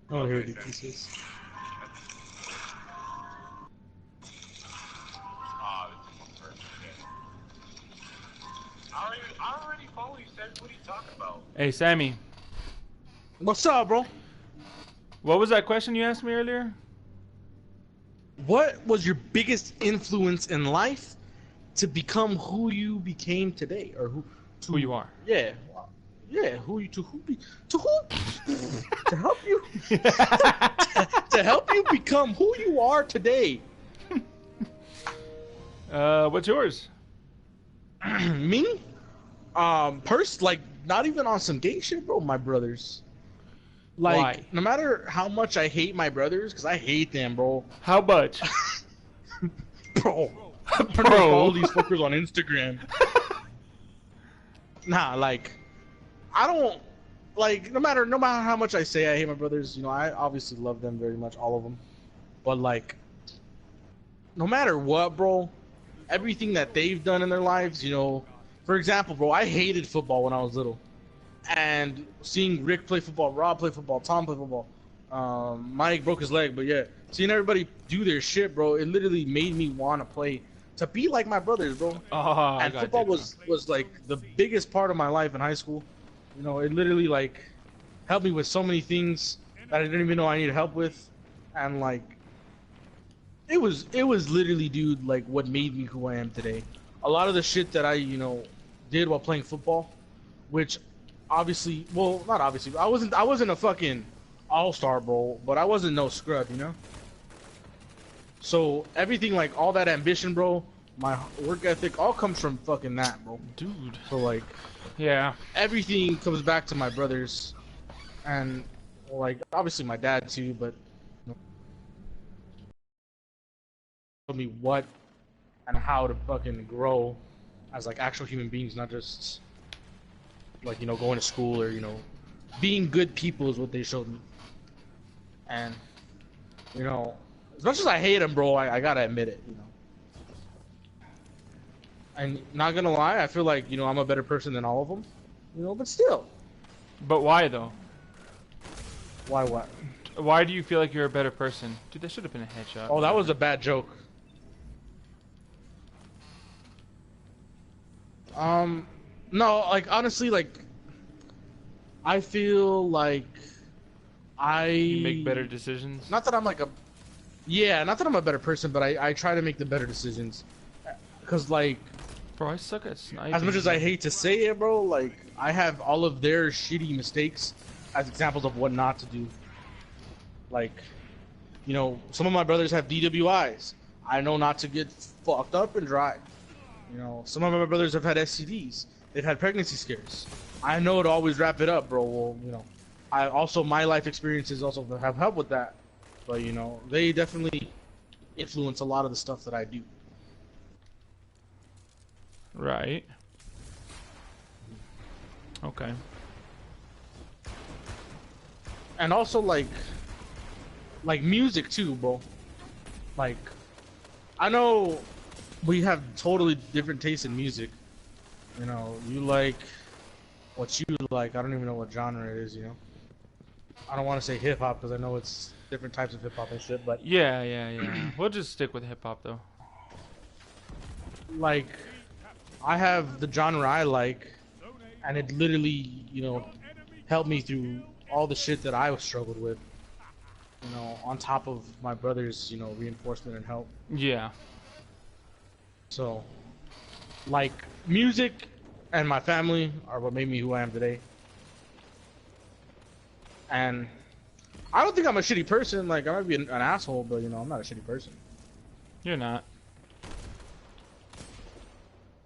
I want to hear the pieces. I already follow you, Seth. What are you talking about? Hey, Sammy. What's up, bro? What was that question you asked me earlier? What was your biggest influence in life to become who you became today, or Who you are? Yeah, yeah. Who you to who be to who to help you to help you become who you are today. What's yours? Me, like not even on some gay shit, bro. My brothers. Like, Why? no matter how much I hate my brothers, because I hate them, bro. How much? Bro. Bro. Follow these fuckers on Instagram. Nah, like, I don't, like, no matter how much I say I hate my brothers, you know, I obviously love them very much, all of them. But, like, no matter what, bro, everything that they've done in their lives, you know, for example, bro, I hated football when I was little. And seeing Rick play football, Rob play football, Tom play football, Mike broke his leg, but yeah, seeing everybody do their shit, bro, it literally made me want to play, to be like my brothers, bro. Oh, And football was like the biggest part of my life in high school. You know, it literally like helped me with so many things that I didn't even know I needed help with, and like it was literally, dude, like what made me who I am today. A lot of the shit that I, you know, did while playing football, which obviously, well, not obviously, I wasn't a fucking all-star, bro, but I wasn't no scrub, you know? So everything, like all that ambition, bro, my work ethic, all comes from fucking that, bro. Dude. So like, yeah, everything comes back to my brothers, and like obviously my dad too, but you know, told me what and how to fucking grow as like actual human beings, not just like, you know, going to school, or, you know, being good people is what they showed me. And, you know, as much as I hate them, bro, I gotta admit it, you know. And not gonna lie, I feel like, you know, I'm a better person than all of them, you know, but still. but why though? Why what? Why do you feel like you're a better person? Dude, that should have been a headshot. Oh, that was a bad joke. No, like, honestly, like, I feel like You make better decisions? Not that I'm like a... Yeah, not that I'm a better person, but I try to make the better decisions. Because, like... Bro, I suck at sniping. As much as I hate to say it, bro, like, I have all of their shitty mistakes as examples of what not to do. Like, you know, some of my brothers have DWIs. I know not to get fucked up and drive. You know, some of my brothers have had STDs. They've had pregnancy scares. I know to always wrap it up, bro. Well, you know, I also, my life experiences also have helped with that. But, you know, they definitely influence a lot of the stuff that I do. Right. Okay. And also, like music too, bro. Like, I know we have totally different tastes in music. You know, you like what you like. I don't even know what genre it is, you know. I don't want to say hip hop because I know it's different types of hip hop and shit, but Yeah. We'll just stick with hip hop though. like, I have the genre I like, and it literally, you know, helped me through all the shit that I struggled with. You know, on top of my brother's, you know, reinforcement and help. Yeah. So, like, music and my family are what made me who I am today. And I don't think I'm a shitty person. Like, I might be an asshole, but, you know, I'm not a shitty person. You're not.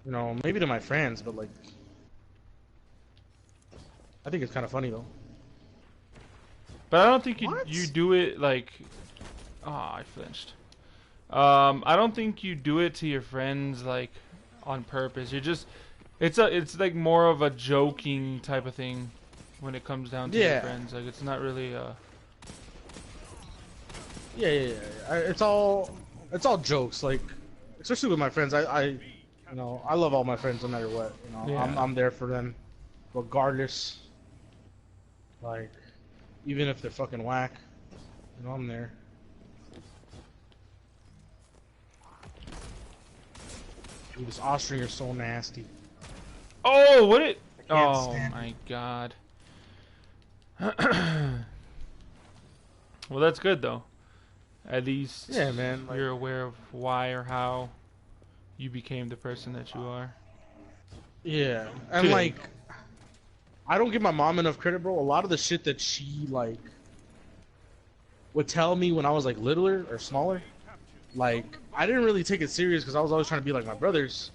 You know, maybe to my friends, but, like, I think it's kind of funny, though. But I don't think you What? you do it like... Oh, I flinched. I don't think you do it to your friends like on purpose. You're just... It's like more of a joking type of thing when it comes down to your friends. Like, it's not really Yeah. It's all jokes. Like, especially with my friends. You know, I love all my friends no matter what. You know, Yeah. I'm there for them, regardless. Like, even if they're fucking whack. You know I'm there. Dude, this Austrian is so nasty. Oh, what it? can't Oh stand my god. Well, that's good though. At least Yeah, man. Like, you're aware of why or how you became the person that you are. yeah, and Today. like, I don't give my mom enough credit, bro. A lot of the shit that she like would tell me when I was like littler or smaller, like I didn't really take it serious because I was always trying to be like my brothers.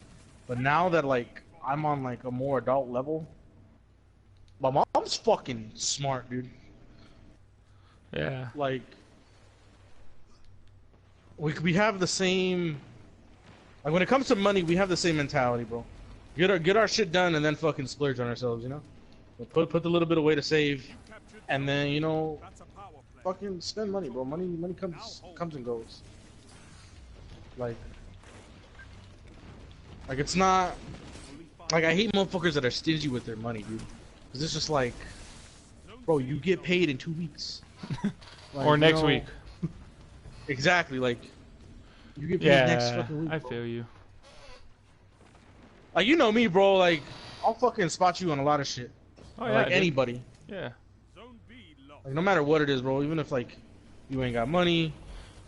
But now that like I'm on like a more adult level, my mom's fucking smart, dude. Yeah. Like, we have the same. Like when it comes to money, we have the same mentality, bro. Get our shit done and then fucking splurge on ourselves, you know. Put the little bit away to save, and then you know, fucking spend money, bro. Money comes and goes. Like it's not like I hate motherfuckers that are stingy with their money, dude. Cause it's just like, bro, you get paid in 2 weeks. Like, Or next week. Exactly, like you get paid next fucking week. I bro. feel you. Like you know me, bro. Like I'll fucking spot you on a lot of shit. Oh yeah. Like dude. anybody. Yeah. Like no matter what it is, bro. Even if like you ain't got money,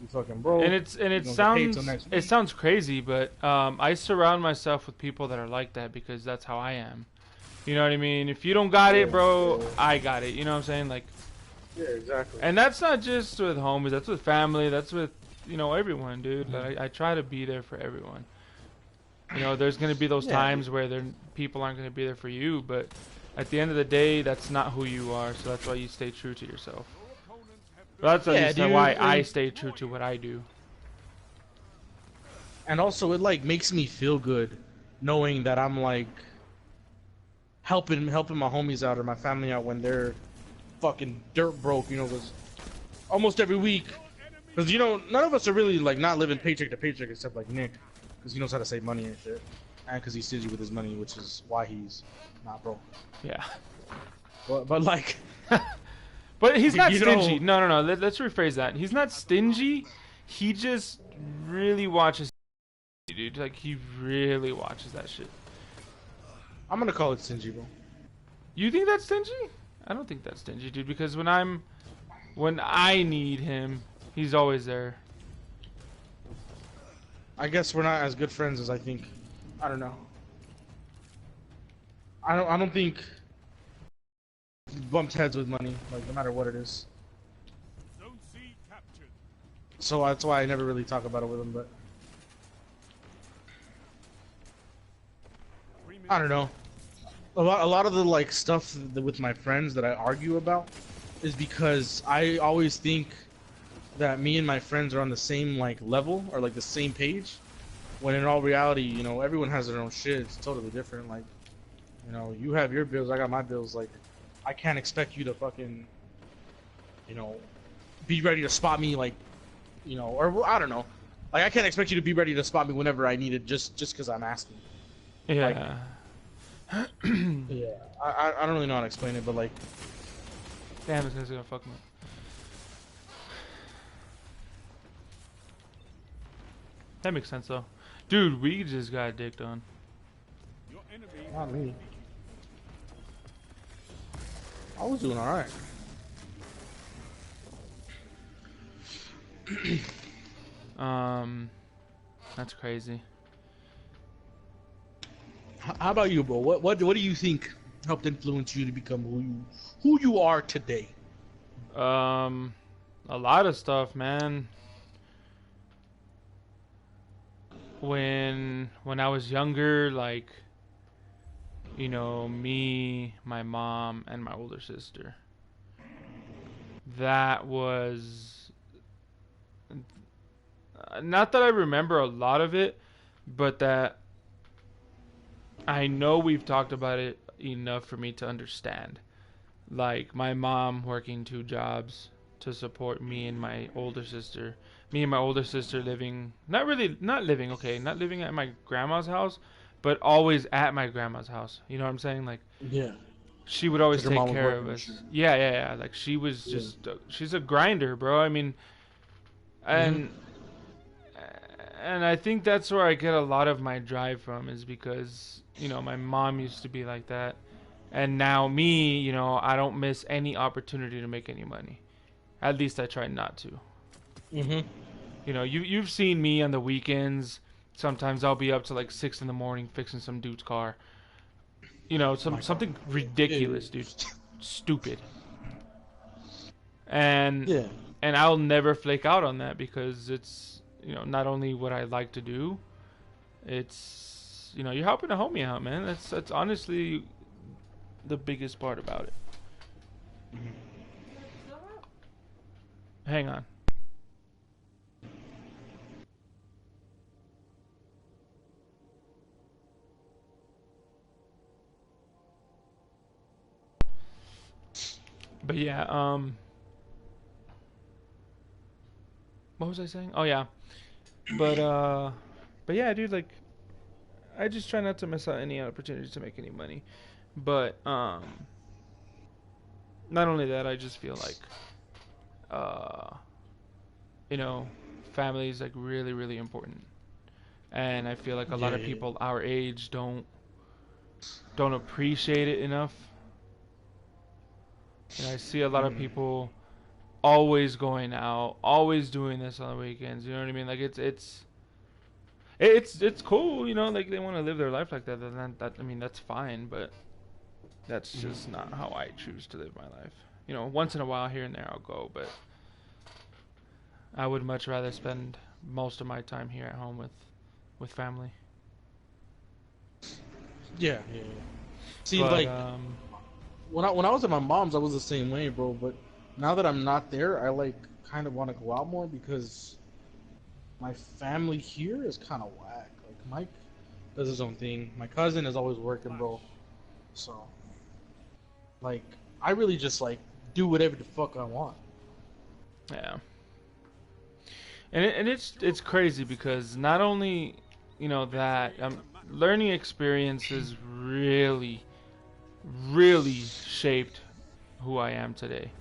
you fucking broke. And it you don't get paid sounds till next it week. sounds crazy, but I surround myself with people that are like that because that's how I am. You know what I mean? If you don't got it, bro, I got it. You know what I'm saying? Like, yeah, exactly. and that's not just with homies. That's with family. That's with everyone, dude. Like, I try to be there for everyone. You know, there's gonna be those times where people aren't gonna be there for you, but at the end of the day, that's not who you are. So that's why you stay true to yourself. That's at least why I stay true to what I do. And also, it like makes me feel good knowing that I'm like helping my homies out or my family out when they're fucking dirt broke. You know, because almost every week, because you know none of us are really like not living paycheck to paycheck except like Nick, because he knows how to save money and shit, and because he's stingy with his money, which is why he's not broke. Yeah. But like. But he's not You stingy. No. Let's rephrase that. He's not stingy. He just really watches, dude. Like he really watches that shit. I'm gonna call it stingy, bro. You think that's stingy? I don't think that's stingy, dude. Because when I need him, he's always there. I guess we're not as good friends as I think. I don't know. I don't think bumped heads with money, like no matter what it is. So that's why I never really talk about it with him, but I don't know. A lot of the like stuff with my friends that I argue about is because I always think that me and my friends are on the same like level or like the same page, when in all reality, you know, everyone has their own shit. It's totally different. Like, you know, you have your bills, I got my bills. Like, I can't expect you to fucking, you know, be ready to spot me like, you know, or I don't know. Like, I can't expect you to be ready to spot me whenever I need it just because I'm asking. Yeah. Yeah. I don't really know how to explain it, but like. Damn, this guy's gonna fuck me. That makes sense though. Dude, we just got dicked on. Not me. I was doing alright. That's crazy. How about you, bro? What do you think helped influence you to become who you are today? A lot of stuff, man. When I was younger, like, you know, me, my mom, and my older sister. That was not that I remember a lot of it, but that I know we've talked about it enough for me to understand. Like my mom working 2 jobs to support me and my older sister. Me and my older sister living, not living at my grandma's house, but always at my grandma's house. You know what I'm saying? Like, Yeah. she would always Your take mom was care of working, us. sure. Yeah. Like she was just, she's a grinder, bro. I mean, and and I think that's where I get a lot of my drive from, is because my mom used to be like that, and now me, I don't miss any opportunity to make any money. At least I try not to. You've seen me on the weekends. Sometimes I'll be up to like 6 in the morning fixing some dude's car. Something ridiculous, dude. Stupid. And Yeah. and I'll never flake out on that, because it's not only what I like to do, it's you're helping a homie out, man. That's honestly the biggest part about it. Hang on. But yeah, what was I saying? Oh yeah. But yeah, dude, like I just try not to miss out any opportunities to make any money. But not only that, I just feel like family is like really, really important. And I feel like a lot of people our age don't appreciate it enough. And I see a lot of people always going out, always doing this on the weekends. You know what I mean? Like it's cool. Like they want to live their life like that. Then I mean, that's fine. But that's just not how I choose to live my life. Once in a while, here and there, I'll go. But I would much rather spend most of my time here at home with family. Yeah. See, But, like when I was at my mom's, I was the same way, bro. But now that I'm not there, I like kind of want to go out more, because my family here is kind of whack. Like Mike does his own thing. My cousin is always working, bro. So, like, I really just like do whatever the fuck I want. Yeah. And it's crazy, because not only that learning experiences really shaped who I am today.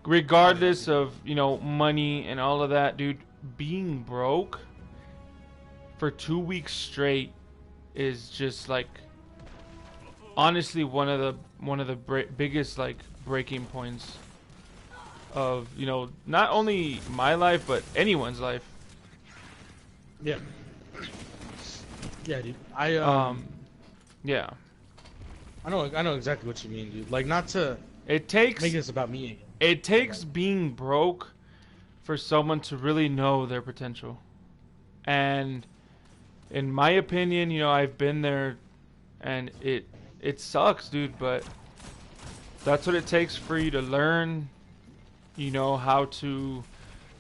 Regardless of money and all of that, dude, being broke for 2 weeks straight is just like honestly one of the biggest like breaking points of not only my life but anyone's life. Yeah, dude. Yeah. I know exactly what you mean, dude. Like, not to It takes make this about me again. It takes being broke for someone to really know their potential. And in my opinion, I've been there, and it sucks, dude, but that's what it takes for you to learn, how to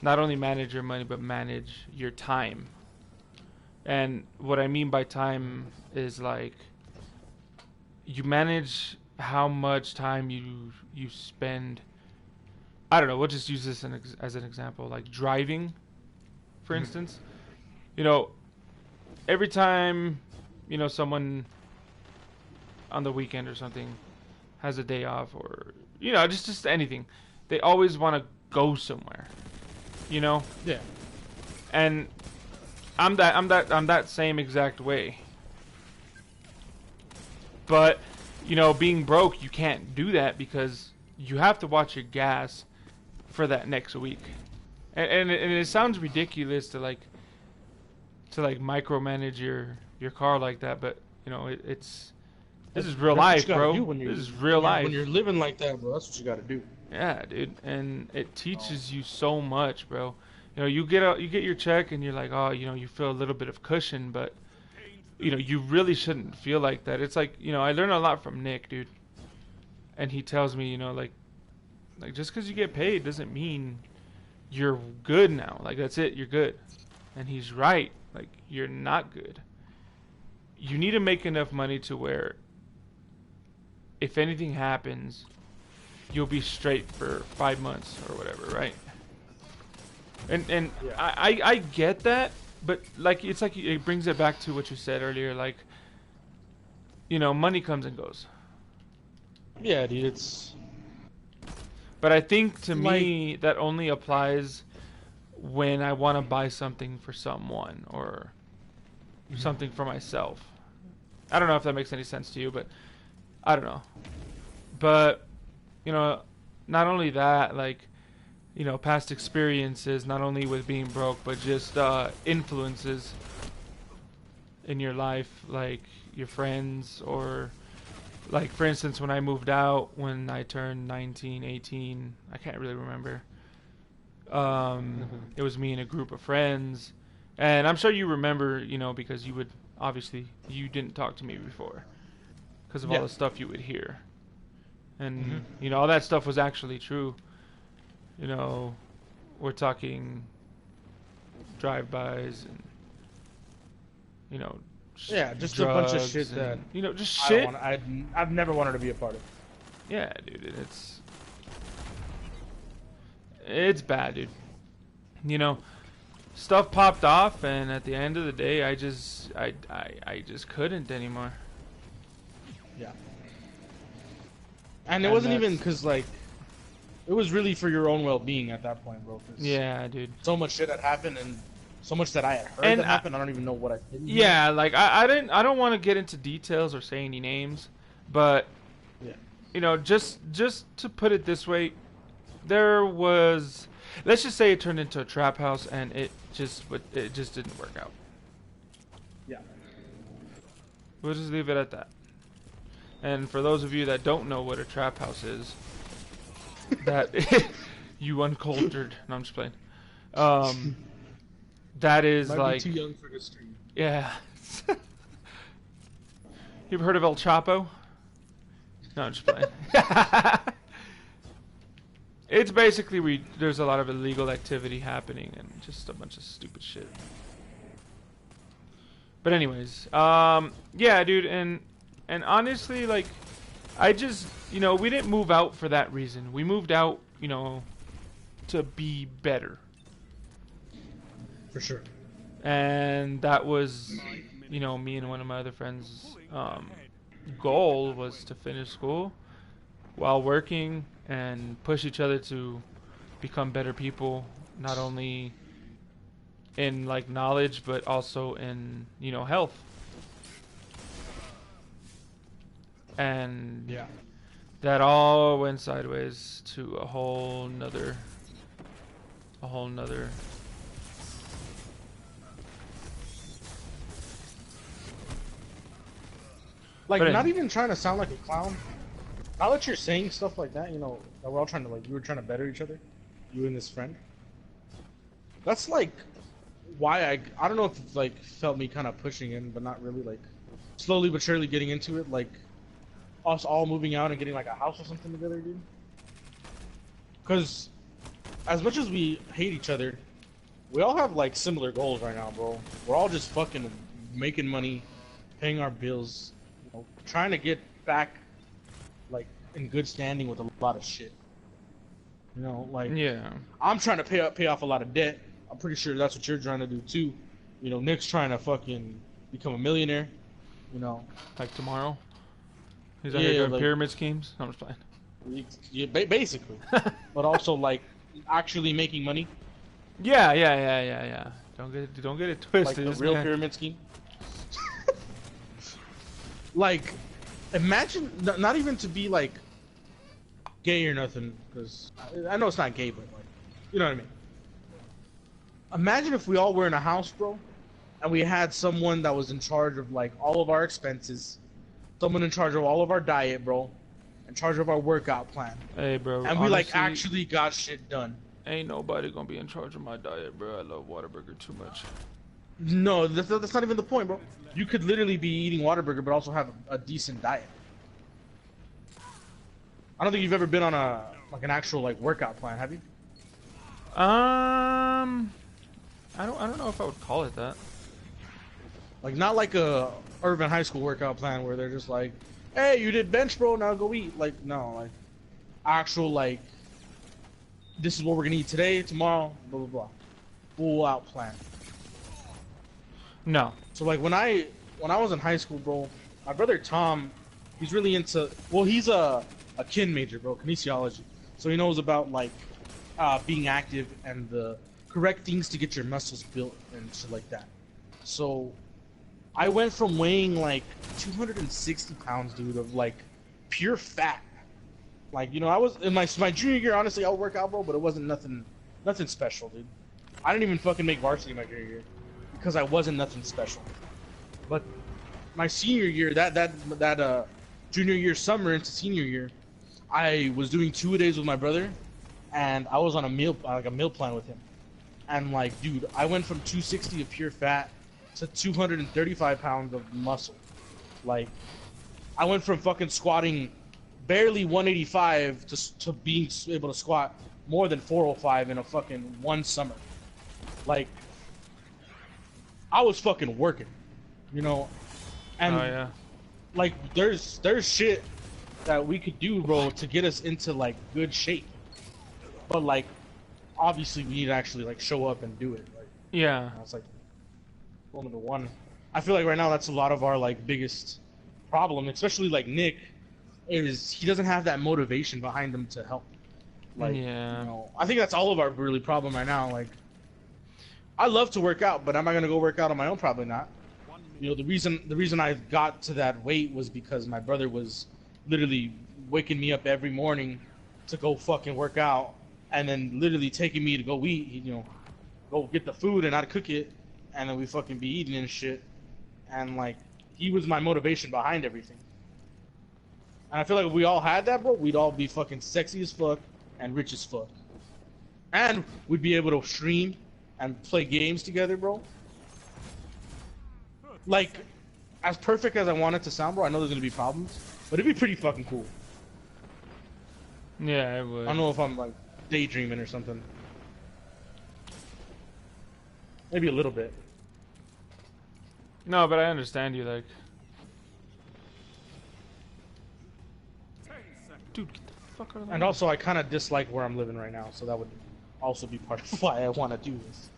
not only manage your money but manage your time. And what I mean by time is like you manage how much time you spend. I don't know, we'll just use this as an example, like driving, for instance. Every time, someone on the weekend or something has a day off, or, just anything, they always want to go somewhere, Yeah. And I'm that same exact way. But, being broke, you can't do that, because you have to watch your gas for that next week, and it sounds ridiculous to micromanage your car like that, but this is real life, bro. This is real life. When you're living like that, bro, that's what you got to do. Yeah, dude, and it teaches you so much, bro. You get your check, and you're like, oh, you feel a little bit of cushion, but you really shouldn't feel like that. It's like, I learned a lot from Nick, dude, and he tells me, like just because you get paid doesn't mean you're good now. Like, that's it, you're good. And he's right. Like, you're not good. You need to make enough money to where if anything happens, you'll be straight for 5 months or whatever, right? And yeah. I get that, but like it's like it brings it back to what you said earlier, like money comes and goes. Yeah, dude, it's But I think to like, me that only applies when I want to buy something for someone or something for myself. I don't know if that makes any sense to you, but I don't know. But, you know, not only that, like, you know, past experiences, not only with being broke, but just influences in your life, like your friends, or like, for instance, when I moved out, when I turned 19, 18, I can't really remember. It was me and a group of friends, and I'm sure you remember, you know, because you would, obviously, you didn't talk to me before because of all yeah. the stuff you would hear. And, you know, all that stuff was actually true. You know, we're talking drive-bys and, you know, Yeah, just a bunch of shit and, that you know, just I don't shit. want. I've never wanted to be a part of. Yeah, dude, it's bad, dude. You know, stuff popped off, and at the end of the day, I just couldn't anymore. Yeah. And it And wasn't even that's- because, like, it was really for your own well-being at that point, bro. 'Cause Yeah, dude. so much shit had happened, and so much that I had heard And that happened. I don't even know what I didn't hear. Yeah, like I don't want to get into details or say any names, but Yeah. you know, just to put it this way, there was, let's just say it turned into a trap house, and it just didn't work out. Yeah. We'll just leave it at that. And for those of you that don't know what a trap house is, that you uncultured. No, I'm just playing. That is Might like, be too young for this stream. yeah. You ever heard of El Chapo? No, I'm just playing. It's basically there's a lot of illegal activity happening and just a bunch of stupid shit. But anyways, yeah, dude, and honestly, like, I just, you know, we didn't move out for that reason. We moved out, you know, to be better. For sure. And that was, you know, me and one of my other friends' goal was to finish school while working and push each other to become better people, not only in like knowledge but also in, you know, health. And Yeah. that all went sideways to a whole nother Like, But not even trying to sound like a clown. Now that you're saying stuff like that, you know, that we're all trying to, like, we were trying to better each other, you and this friend. That's like why I don't know if it, like, felt me kind of pushing in, but not really, like, slowly but surely getting into it, like us all moving out and getting like a house or something together, dude. Because as much as we hate each other, we all have like similar goals right now, bro. We're all just fucking making money, paying our bills, you know, trying to get back like in good standing with a lot of shit. You know, like, yeah. I'm trying to pay off a lot of debt. I'm pretty sure that's what you're trying to do too. You know, Nick's trying to fucking become a millionaire. You know, Like tomorrow. He's out Yeah, here doing like- pyramid schemes. No, I'm just playing. basically, but also like actually making money, Yeah. Don't get it twisted. like the This real man- pyramid scheme. Like, imagine not even to be like gay or nothing, because I know it's not gay, but like, you know what I mean. Imagine if we all were in a house, bro, and we had someone that was in charge of like all of our expenses, someone in charge of all of our diet, bro, in charge of our workout plan, Hey, bro. and we like honestly, actually got shit done. ain't nobody gonna be in charge of my diet, bro. I love Whataburger too much. No, that's not even the point, bro. You could literally be eating Whataburger, but also have a decent diet. I don't think you've ever been on an actual like workout plan, have you? I don't know if I would call it that. Like, not like a urban high school workout plan where they're just like, hey, you did bench, bro, now go eat. Like, no, like actual like, this is what we're gonna eat today, tomorrow, blah blah blah, full out plan. No. So like when I was in high school, bro, my brother Tom, he's really into, well, he's a a kin major, bro, kinesiology. So he knows about like being active and the correct things to get your muscles built and shit like that. So I went from weighing like 260 pounds, dude, of like pure fat. Like, you know, I was in my junior year. Honestly, I would work out, bro, but it wasn't nothing special, dude. I didn't even fucking make varsity my junior year because I wasn't nothing special. But my senior year, that junior year summer into senior year, I was doing 2-a-days with my brother, and I was on a meal plan with him. And like, dude, I went from 260 of pure fat to 235 pounds of muscle. Like, I went from fucking squatting barely 185 to being able to squat more than 405 in a fucking one summer. Like, I was fucking working, you know. And Oh yeah. like, there's shit that we could do, bro, to get us into like good shape. But like, obviously, we need to actually like show up and do it. Like, Yeah. it's like one to one. I feel like right now that's a lot of our like biggest problem, especially like Nick, is he doesn't have that motivation behind him to help. Like, Yeah. you know, I think that's all of our really problem right now. Like, I love to work out, but am I gonna go work out on my own? Probably not. You know, the reason I got to that weight was because my brother was literally waking me up every morning to go fucking work out, and then literally taking me to go eat. You know, go get the food and I'd cook it, and then we fucking be eating and shit. And like, he was my motivation behind everything. And I feel like if we all had that, bro, we'd all be fucking sexy as fuck and rich as fuck. And we'd be able to stream and play games together, bro. Like, as perfect as I want it to sound, bro, I know there's gonna be problems, but it'd be pretty fucking cool. Yeah, it would. I don't know if I'm like daydreaming or something. Maybe a little bit. No, but I understand you, like. Dude, get the fuck out of the And way. also, I kind of dislike where I'm living right now, so that would also be part of why I want to do this.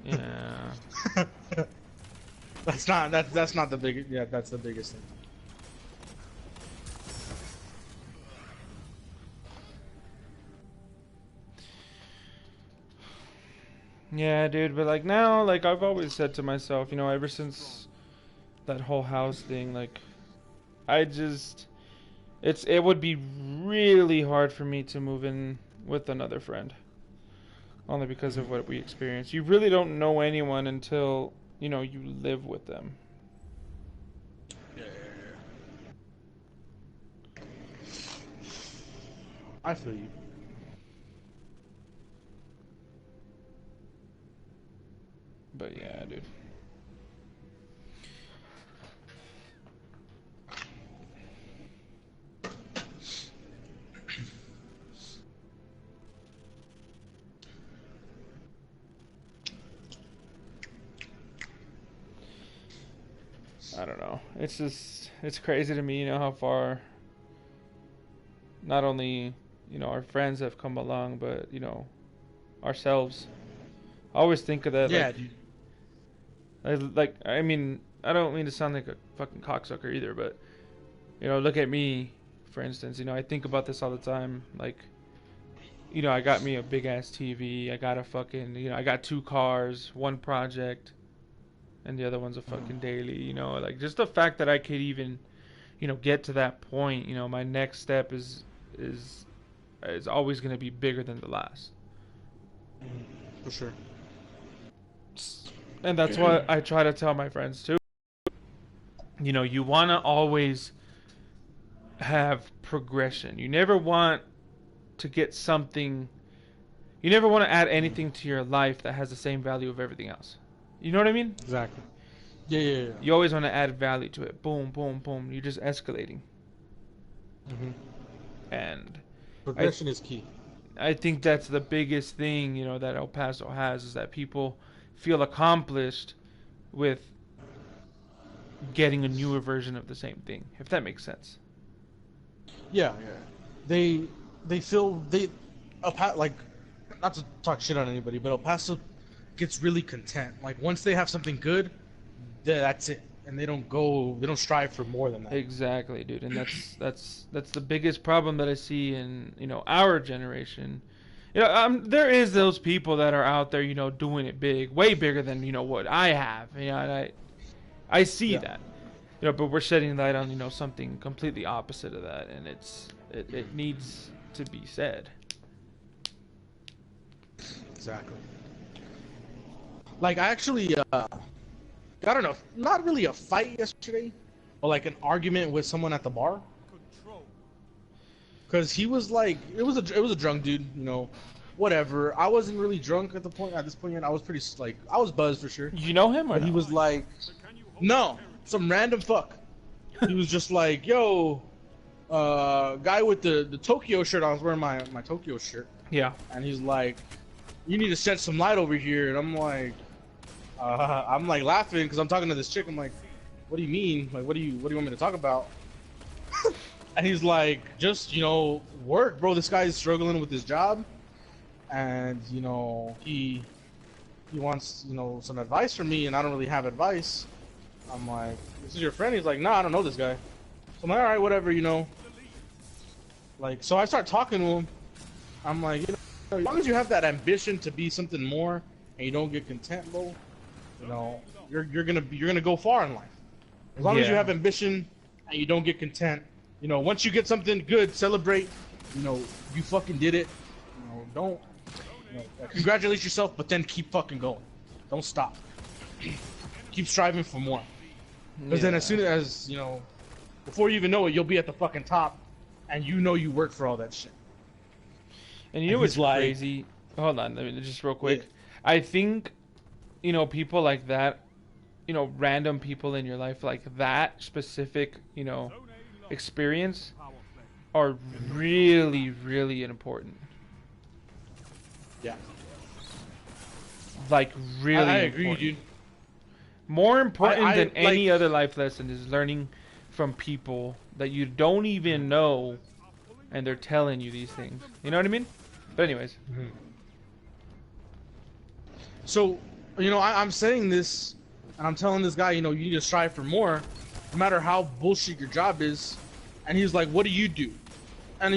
Yeah. That's not the biggest. Yeah, that's the biggest thing. Yeah, dude, but like now, like I've always said to myself, you know, ever since that whole house thing, like I just it would be really hard for me to move in with another friend. Only because of what we experienced. You really don't know anyone until, you know, you live with them. Yeah. I feel you. But yeah, dude. I don't know. It's just, it's crazy to me, you know, how far not only, you know, our friends have come along, but, you know, ourselves. I always think of that, Yeah, like, dude. I mean, I don't mean to sound like a fucking cocksucker either, but, you know, look at me, for instance. You know, I think about this all the time. Like, you know, I got me a big ass TV. I got a fucking, you know, I got 2 cars, 1 project, and the other one's a fucking daily. You know, like just the fact that I could even, you know, get to that point. You know, my next step is always gonna be bigger than the last. For sure. And that's what I try to tell my friends too. You know, you want to always have progression. You never want to get something. You never want to add anything to your life that has the same value of everything else. You know what I mean? Exactly. Yeah. You always want to add value to it. Boom, boom, boom. You're just escalating. Mm-hmm. And Progression is key. I think that's the biggest thing, you know, that El Paso has, is that people feel accomplished with getting a newer version of the same thing, if that makes sense. Yeah. They feel like, not to talk shit on anybody, but El Paso gets really content. Like, once they have something good, that's it. and they don't strive for more than that. Exactly, dude, and that's the biggest problem that I see in our generation. There is those people that are out there, doing it big, way bigger than what I have. And I see that. But we're shedding light on something completely opposite of that, and it needs to be said. Exactly. Like I actually got in not really a fight yesterday, but like an argument with someone at the bar. Cause he was like, it was a drunk dude, whatever. I wasn't really drunk at this point yet. I was pretty I was buzzed for sure. You know him, or but no? He was like, no, some random fuck. He was just like, yo, guy with the Tokyo shirt. I was wearing my Tokyo shirt. Yeah. And he's like, you need to shed some light over here. And I'm like laughing because I'm talking to this chick. I'm like, what do you mean? Like, what do you want me to talk about? And he's like, just work, bro. This guy's struggling with his job, and he wants some advice from me, and I don't really have advice. I'm like, this is your friend? He's like, nah, I don't know this guy. So I'm like, all right, whatever, Like, so I start talking to him. I'm like, as long as you have that ambition to be something more, and you don't get content, bro, you're gonna go far in life. As long as you have ambition and you don't get content, once you get something good, celebrate. You fucking did it. Don't congratulate yourself, but then keep fucking going. Don't stop. Keep striving for more. Because then as soon as, before you even know it, you'll be at the fucking top, and you work for all that shit. And what's crazy? Hold on, let me just real quick. Yeah. I think, people like that, random people in your life like that specific, experience are really, really important. Yeah. Like really I agree, important. dude. More important than any other life lesson is learning from people that you don't even know, and they're telling you these things. You know what I mean? But anyways. Mm-hmm. So, I'm saying this, and I'm telling this guy, you need to strive for more, no matter how bullshit your job is. And he's like, what do you do? And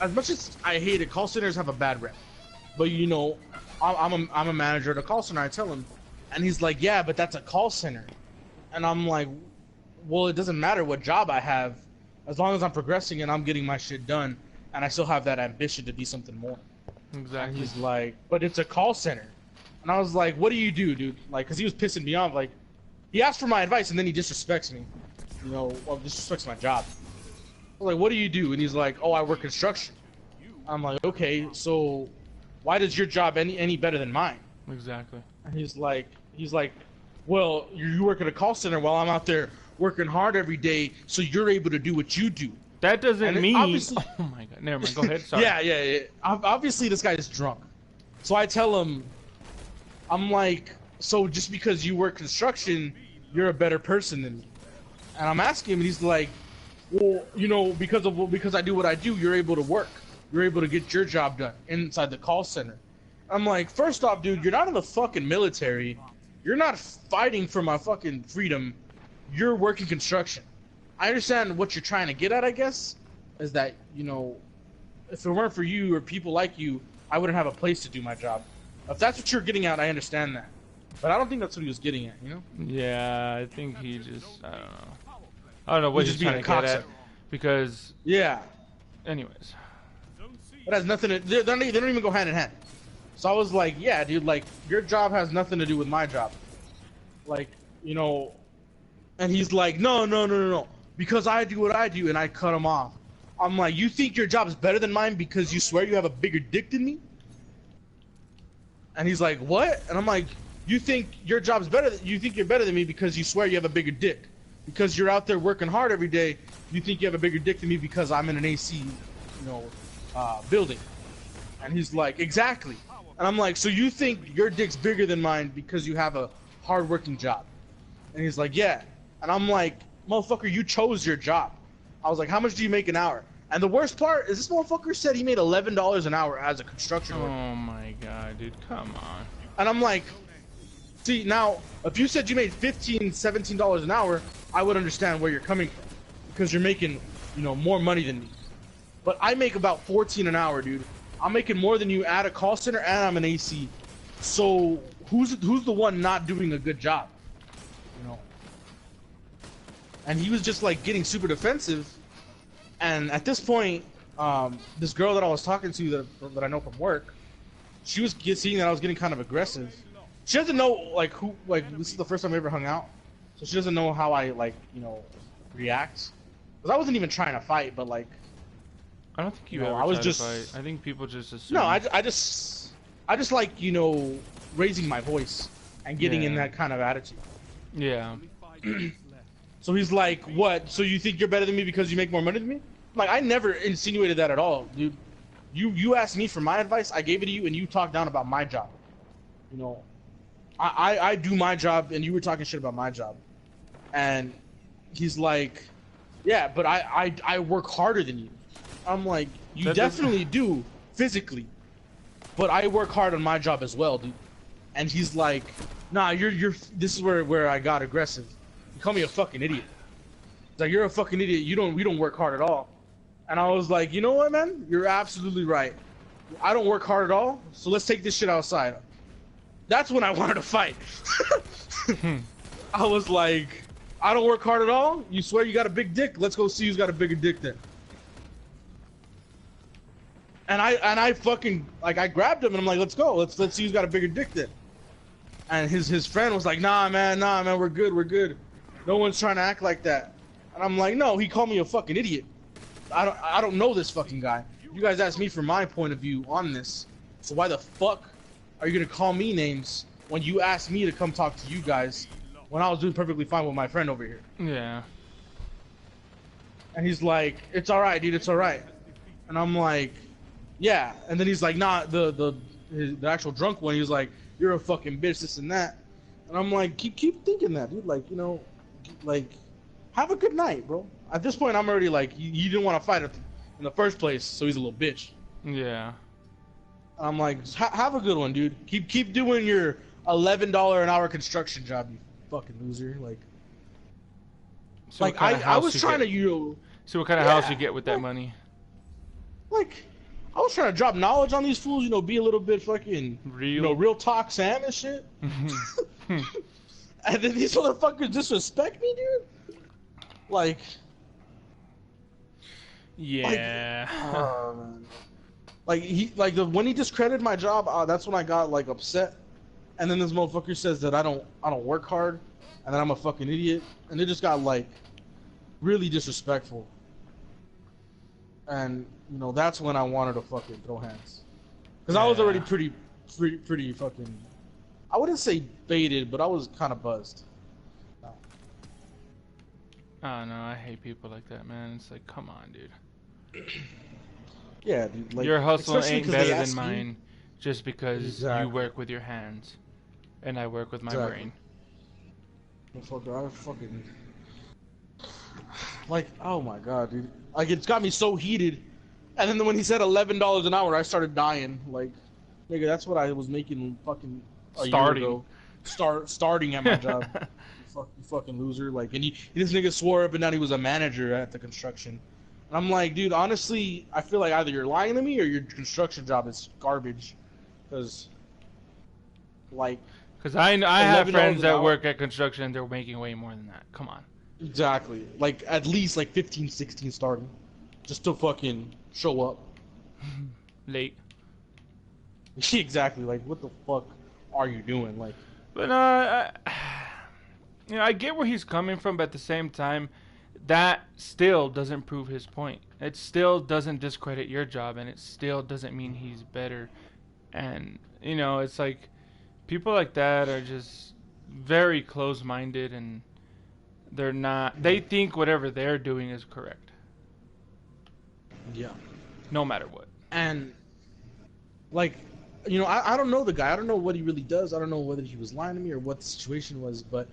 as much as I hate it, call centers have a bad rep. But I'm a manager at a call center. I tell him, and he's like, yeah, but that's a call center. And I'm like, well, it doesn't matter what job I have, as long as I'm progressing and I'm getting my shit done, and I still have that ambition to be something more. Exactly. And he's like, but it's a call center. And I was like, what do you do, dude? Like, because he was pissing me off. Like, he asked for my advice, and then he disrespects me. Disrespects my job. I was like, what do you do? And he's like, oh, I work construction. I'm like, okay, so why does your job any better than mine? Exactly. And he's like, well, you work at a call center while I'm out there working hard every day, so you're able to do what you do. That doesn't mean. Oh my god, never mind. Go ahead. Sorry. Yeah. Obviously, this guy is drunk. So I tell him, I'm like, so just because you work construction, you're a better person than me. And I'm asking him, and he's like, well, because I do what I do, you're able to work. You're able to get your job done inside the call center. I'm like, first off, dude, you're not in the fucking military. You're not fighting for my fucking freedom. You're working construction. I understand what you're trying to get at, I guess, is that, if it weren't for you or people like you, I wouldn't have a place to do my job. If that's what you're getting at, I understand that. But I don't think that's what he was getting at, Yeah, I think he just, I don't know what he's trying to get at. Because... Yeah. Anyways. It has nothing to... They don't even go hand in hand. So I was like, yeah, dude, like, your job has nothing to do with my job. Like, And he's like, no. Because I do what I do, and I cut him off. I'm like, you think your job is better than mine because you swear you have a bigger dick than me? And he's like, what? And I'm like, you think your job's better? You think you're better than me because you swear you have a bigger dick? Because you're out there working hard every day. You think you have a bigger dick than me because I'm in an AC, building? And he's like, exactly. And I'm like, so you think your dick's bigger than mine because you have a hard-working job? And he's like, yeah. And I'm like, motherfucker, you chose your job. I was like, how much do you make an hour? And the worst part is this motherfucker said he made $11 an hour as a construction worker. Oh my god, dude, come on. And I'm like, See, now, if you said you made $15, $17 an hour, I would understand where you're coming from. Because you're making, you know, more money than me. But I make about 14 an hour, dude. I'm making more than you at a call center, and I'm an AC. So, who's the one not doing a good job? You know? And he was just, like, getting super defensive. And at this point, this girl that I was talking to that I know from work, she was seeing that I was getting kind of aggressive. She doesn't know, like, this is the first time we ever hung out. So she doesn't know how I, like, you know, react. Because I wasn't even trying to fight, but, like... I don't think you know, ever I was try just... to fight. I think people just assume... No, I just like, you know, raising my voice and getting in that kind of attitude. Yeah. So he's like, what? So you think you're better than me because you make more money than me? Like, I never insinuated that at all, dude. You asked me for my advice, I gave it to you, and you talked down about my job. You know, I do my job, and you were talking shit about my job. And he's like, yeah, but I work harder than you. I'm like, you definitely do, physically. But I work hard on my job as well, dude. And he's like, nah, this is where I got aggressive. You call me a fucking idiot. He's like, you're a fucking idiot, we don't work hard at all. And I was like, you know what, man? You're absolutely right. I don't work hard at all, so let's take this shit outside. That's when I wanted to fight. I was like, I don't work hard at all? You swear you got a big dick? Let's go see who's got a bigger dick then. And I fucking, like, I grabbed him and I'm like, let's go. Let's see who's got a bigger dick then. And his friend was like, nah, man, we're good. No one's trying to act like that. And I'm like, no, he called me a fucking idiot. I don't know this fucking guy. You guys asked me for my point of view on this. So why the fuck are you gonna call me names when you asked me to come talk to you guys when I was doing perfectly fine with my friend over here? Yeah. And he's like, it's alright, dude, it's alright. And I'm like, yeah. And then he's like, nah, the actual drunk one, he was like, you're a fucking bitch, this and that. And I'm like, keep thinking that, dude. Like, you know, like, have a good night, bro. At this point, I'm already like, you didn't want to fight in the first place, so he's a little bitch. Yeah. I'm like, have a good one, dude. Keep doing your $11 an hour construction job, you fucking loser. Like, So like I was trying to, you know. So what kind of house you get with that money? Like, I was trying to drop knowledge on these fools, you know, be a little bit fucking, you know, real talk Sam and shit. And then these motherfuckers disrespect me, dude. Like. Yeah. Like, when he discredited my job, that's when I got like upset. And then this motherfucker says that I don't work hard, and that I'm a fucking idiot, and it just got like really disrespectful. And you know, that's when I wanted to fucking throw hands, because I was already pretty fucking. I wouldn't say baited, but I was kind of buzzed. Oh no, I hate people like that, man. It's like, come on, dude. Yeah, dude. Like, your hustle ain't better than me, mine, just because you work with your hands, and I work with my brain. I fucking like, oh my god, dude. Like, it's got me so heated. And then when he said $11 an hour, I started dying. Like, nigga, that's what I was making fucking a year ago. Starting at my job. You fucking loser. Like, and this nigga swore up and down he was a manager at the construction. And I'm like, dude, honestly, I feel like either you're lying to me or your construction job is garbage. Because, like... Because I have friends that work at construction and they're making way more than that. Come on. Exactly. Like, at least, like, 15, 16 starting. Just to fucking show up. Late. Exactly. Like, what the fuck are you doing? Like... But, you know, I get where he's coming from, but at the same time, that still doesn't prove his point. It still doesn't discredit your job, and it still doesn't mean he's better. And, you know, it's like, people like that are just very close-minded, and they're not, they think whatever they're doing is correct. Yeah. No matter what. And, like, you know, I don't know the guy. I don't know what he really does. I don't know whether he was lying to me or what the situation was, but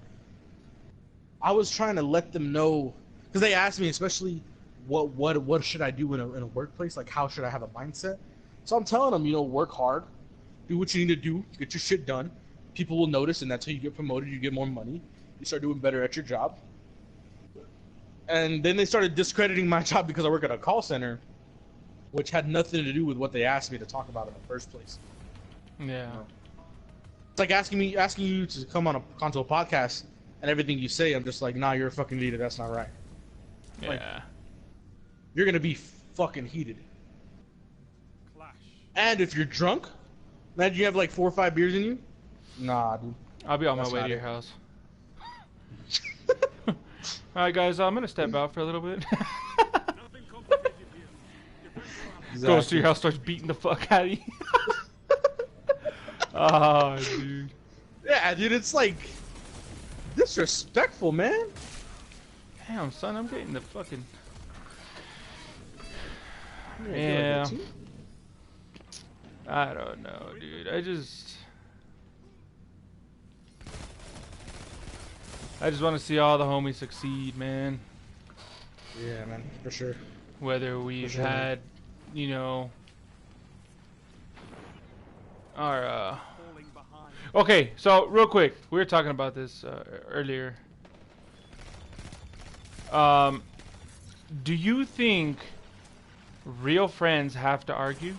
I was trying to let them know, because they asked me, especially, what should I do in a workplace? Like, how should I have a mindset? So I'm telling them, you know, work hard, do what you need to do, get your shit done, people will notice, and that's how you get promoted. You get more money. You start doing better at your job. And then they started discrediting my job because I work at a call center, which had nothing to do with what they asked me to talk about in the first place. Yeah. You know? It's like asking you to come onto a podcast, and everything you say, I'm just like, nah, you're a fucking idiot. That's not right. Yeah. Like, you're gonna be fucking heated. Clash. And if you're drunk, imagine you have like 4 or 5 beers in you. Nah, dude. I'll be on my That's way not to your it. house. Alright, guys, I'm gonna step out for a little bit. Nothing complicated here. Goes to your house, starts beating the fuck out of you. Oh, dude. Yeah, dude, it's like disrespectful, man. Damn, son, I'm getting the fucking. Yeah. Yeah. I don't know, dude. I just want to see all the homies succeed, man. Yeah, man, for sure. Whether we've sure, man. had, you know, our Falling behind. Okay, so real quick, we were talking about this earlier. Do you think real friends have to argue?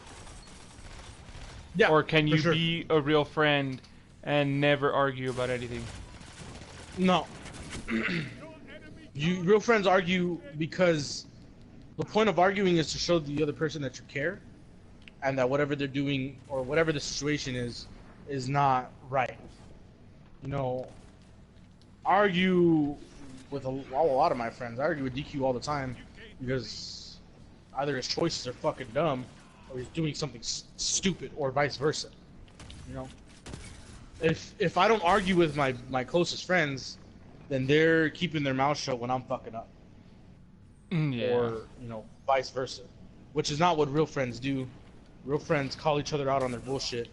Yeah. Or can for you sure. be a real friend and never argue about anything? No. Real friends argue because the point of arguing is to show the other person that you care, and that whatever they're doing or whatever the situation is not right. You know, argue with a lot of my friends. I argue with DQ all the time because either his choices are fucking dumb or he's doing something stupid, or vice versa. You know, if I don't argue with my closest friends, then they're keeping their mouth shut when I'm fucking up. Yeah. Or, you know, vice versa. Which is not what real friends do. Real friends call each other out on their bullshit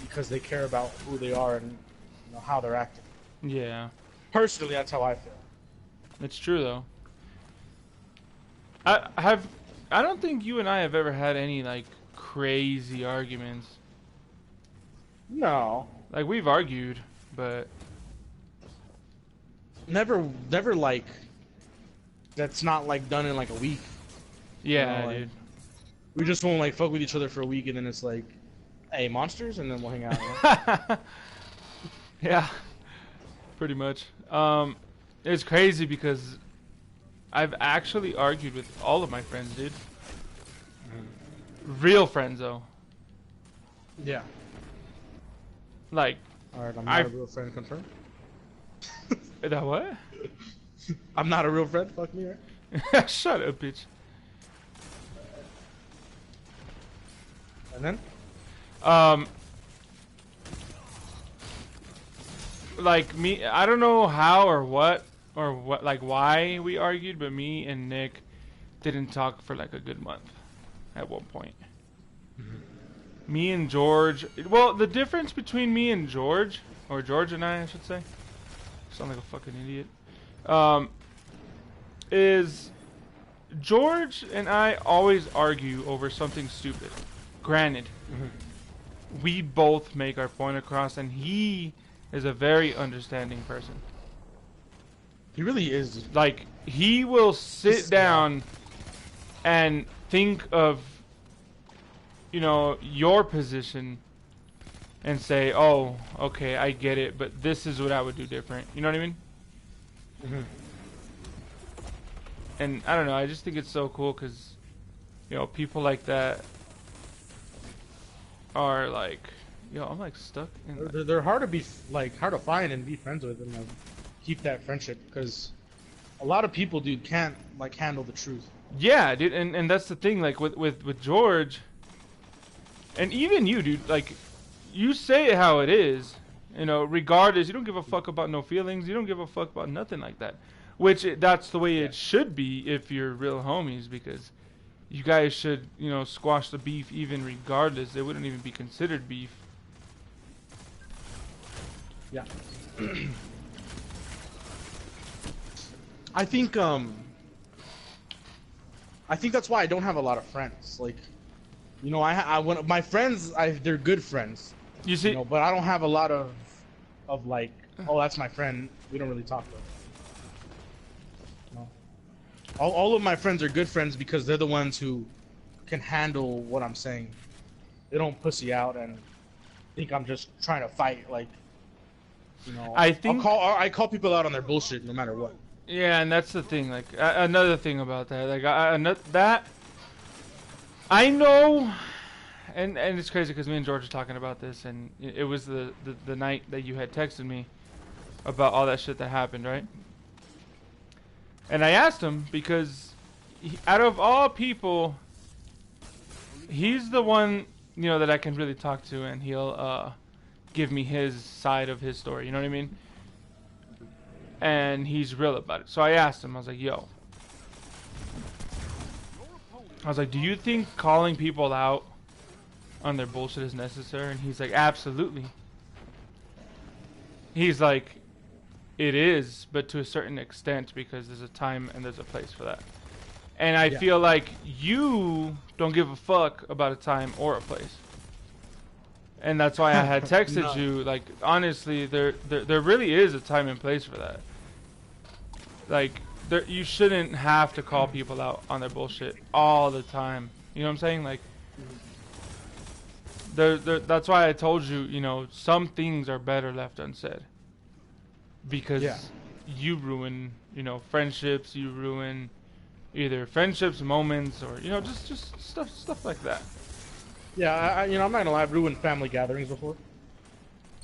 because they care about who they are and, you know, how they're acting. Yeah. Personally, that's how I feel. It's true though. I don't think you and I have ever had any like crazy arguments. No. Like we've argued, but Never like, that's not like done in like a week. yeah, like- dude. We just won't like fuck with each other for a week and then it's like, hey, monsters, and then we'll hang out. You know? Yeah, pretty much. It's crazy because I've actually argued with all of my friends, dude. Real friends, though. Yeah. Like, Alright, I'm not a real friend, confirmed. that what? I'm not a real friend, fuck me, right? Shut up, bitch. And then? Like me, I don't know how or what, like why we argued, but me and Nick didn't talk for like a good month at one point. Me and George, well, the difference between me and George, or George and I should say, sound like a fucking idiot, is George and I always argue over something stupid. Granted, we both make our point across, and he is a very understanding person. He really is. Like, he will sit down and think of, you know, your position and say, oh, okay, I get it, but this is what I would do different. You know what I mean? And I don't know, I just think it's so cool because, you know, people like that are like, yo, I'm like stuck in. They're hard to be hard to find and be friends with and like, keep that friendship because a lot of people, dude, can't like handle the truth. Yeah, dude, and that's the thing, like with George, and even you, dude, like you say it how it is, you know, regardless. You don't give a fuck about no feelings. You don't give a fuck about nothing like that. Which that's the way it should be if you're real homies, because you guys should, you know, squash the beef even regardless. It wouldn't even be considered beef. Yeah. I think that's why I don't have a lot of friends. Like, you know, I when my friends, they're good friends. You see, You know, but I don't have a lot of of like, oh, that's my friend. We don't really talk though. No. All of my friends are good friends because they're the ones who can handle what I'm saying. They don't pussy out and think I'm just trying to fight. Like, you know, I think I call people out on their bullshit no matter what. Yeah, and that's the thing. Like another thing about that, like that I know, and it's crazy because me and George are talking about this, and it was the night that you had texted me about all that shit that happened, right? And I asked him because out of all people, he's the one, you know, that I can really talk to, and he'll give me his side of his story. You know what I mean? And he's real about it. So I asked him, I was like, yo. I was like, do you think calling people out on their bullshit is necessary? And he's like, absolutely. He's like, it is, but to a certain extent because there's a time and there's a place for that. And I feel like you don't give a fuck about a time or a place. And that's why I had texted you, like, honestly, there really is a time and place for that. Like, you shouldn't have to call people out on their bullshit all the time. You know what I'm saying? Like, that's why I told you, you know, some things are better left unsaid. Because you ruin, you know, friendships, you ruin either friendships, moments, or, you know, just stuff like that. Yeah, you know, I'm not gonna lie, I've ruined family gatherings before.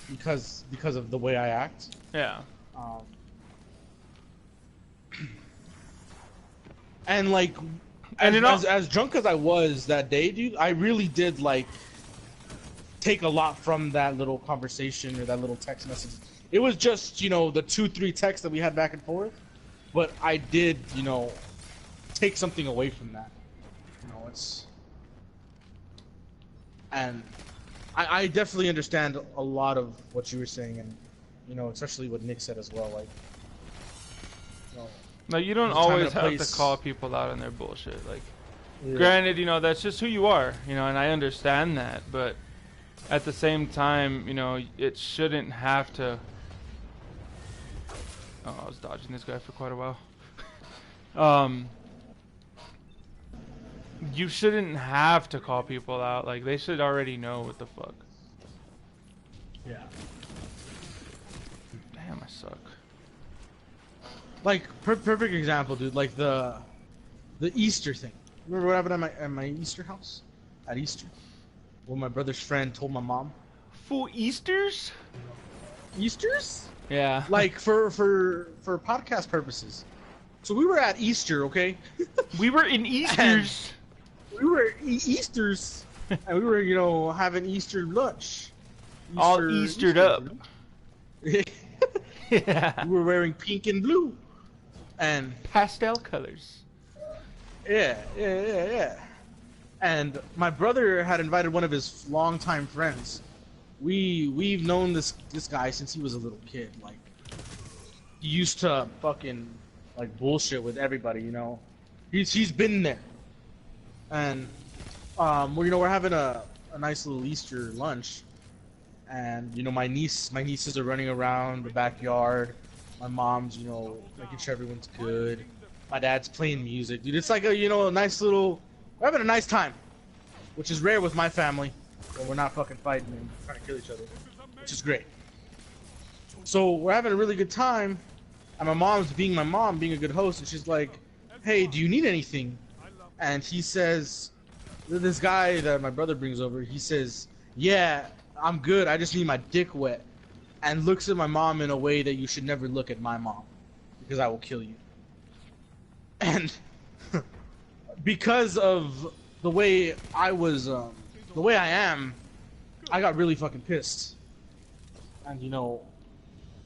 Because of the way I act. Yeah. And like, as drunk as I was that day, dude, I really did like take a lot from that little conversation or that little text message. It was just, you know, the 2-3 texts that we had back and forth, but I did, you know, take something away from that. You know, and I definitely understand a lot of what you were saying, and you know, especially what Nick said as well. Like, you know, no, you don't always have to call people out on their bullshit. Like, granted, you know, that's just who you are, you know, and I understand that, but at the same time, you know, it shouldn't have to. Oh, I was dodging this guy for quite a while. You shouldn't have to call people out. Like, they should already know what the fuck. Yeah. Damn, I suck. Like, perfect example, dude. Like the Easter thing. Remember what happened at my Easter house? At Easter? Well, my brother's friend told my mom. For Easters? Easters? Yeah. Like, for podcast purposes. So we were at Easter, okay? We were in Easters. We were Easters, and we were, you know, having Easter lunch. All Eastered up. You know? Yeah. We were wearing pink and blue. And pastel colors. Yeah. And my brother had invited one of his longtime friends. We've known this guy since he was a little kid. Like, he used to fucking like bullshit with everybody, you know. He's been there. And we're having a nice little Easter lunch. And you know, my nieces are running around the backyard. My mom's, you know, making sure everyone's good. My dad's playing music, dude. It's like a nice little. We're having a nice time, which is rare with my family. When we're not fucking fighting and trying to kill each other, which is great. So we're having a really good time, and my mom's being my mom, being a good host, and she's like, "Hey, do you need anything?" And he says, this guy that my brother brings over, he says, "Yeah, I'm good. I just need my dick wet," and looks at my mom in a way that you should never look at my mom, because I will kill you. And because of the way I was, the way I am, I got really fucking pissed. And you know,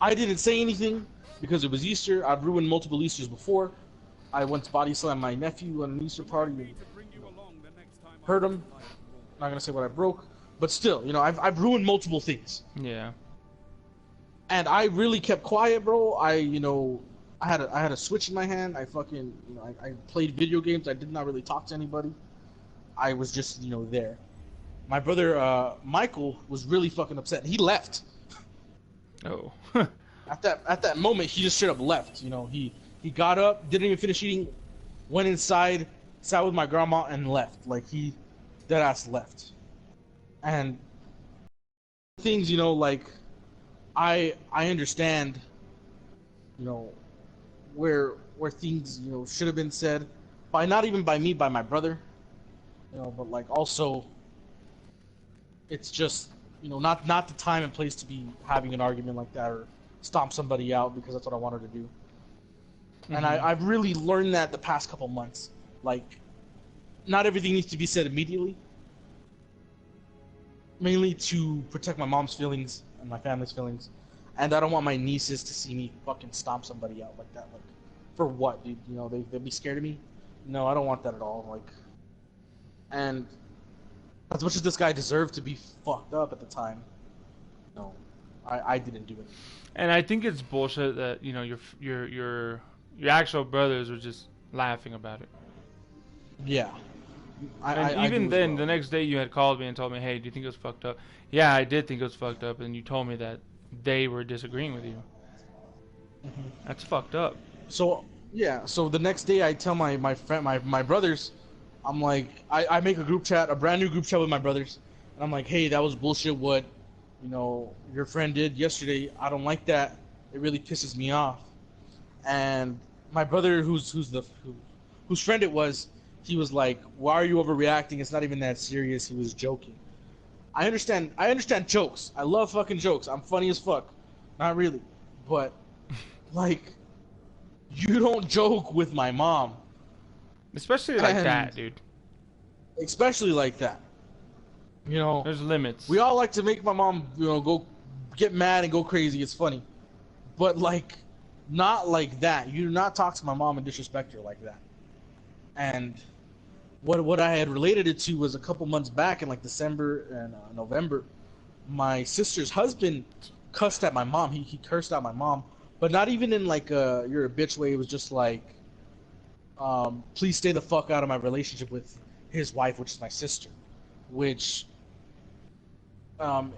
I didn't say anything because it was Easter. I've ruined multiple Easters before. I went to body slam my nephew at an Easter party and hurt him. Not gonna say what I broke, but still, you know, I've ruined multiple things. Yeah. And I really kept quiet, bro. I had a Switch in my hand. I fucking, you know, I played video games. I did not really talk to anybody. I was just, you know, there. My brother Michael was really fucking upset. He left. Oh. At that moment, he just straight up left. You know, he got up, didn't even finish eating, went inside, sat with my grandma, and left. Like he dead ass left. And things, you know, like I understand, you know, where things, you know, should have been said by not even by me, by my brother, you know, but like also it's just, you know, not the time and place to be having an argument like that or stomp somebody out because that's what I wanted to do. Mm-hmm. And I've really learned that the past couple months. Like, not everything needs to be said immediately. Mainly to protect my mom's feelings and my family's feelings. And I don't want my nieces to see me fucking stomp somebody out like that. Like, for what, dude? You know, they'd be scared of me? No, I don't want that at all. Like, and as much as this guy deserved to be fucked up at the time, no, I didn't do it. And I think it's bullshit that, you know, your actual brothers were just laughing about it. Yeah. Even then, the next day you had called me and told me, hey, do you think it was fucked up? Yeah, I did think it was fucked up, and you told me that they were disagreeing with you. Mm-hmm. That's fucked up. So, yeah, so the next day I tell my brothers, I'm like, I make a group chat, a brand new group chat with my brothers, and I'm like, hey, that was bullshit what, you know, your friend did yesterday. I don't like that. It really pisses me off. And my brother, whose friend it was, he was like, why are you overreacting? It's not even that serious. He was joking. I understand jokes. I love fucking jokes. I'm funny as fuck. Not really. But, like, you don't joke with my mom. Especially like that, dude. Especially like that. You know, there's limits. We all like to make my mom, you know, go get mad and go crazy. It's funny. But, like, not like that. You do not talk to my mom and disrespect her like that. And what I had related it to was a couple months back in like December and November, my sister's husband cussed at my mom. He cursed out my mom, but not even in like a you're a bitch way. It was just like, please stay the fuck out of my relationship with his wife, which is my sister. Which,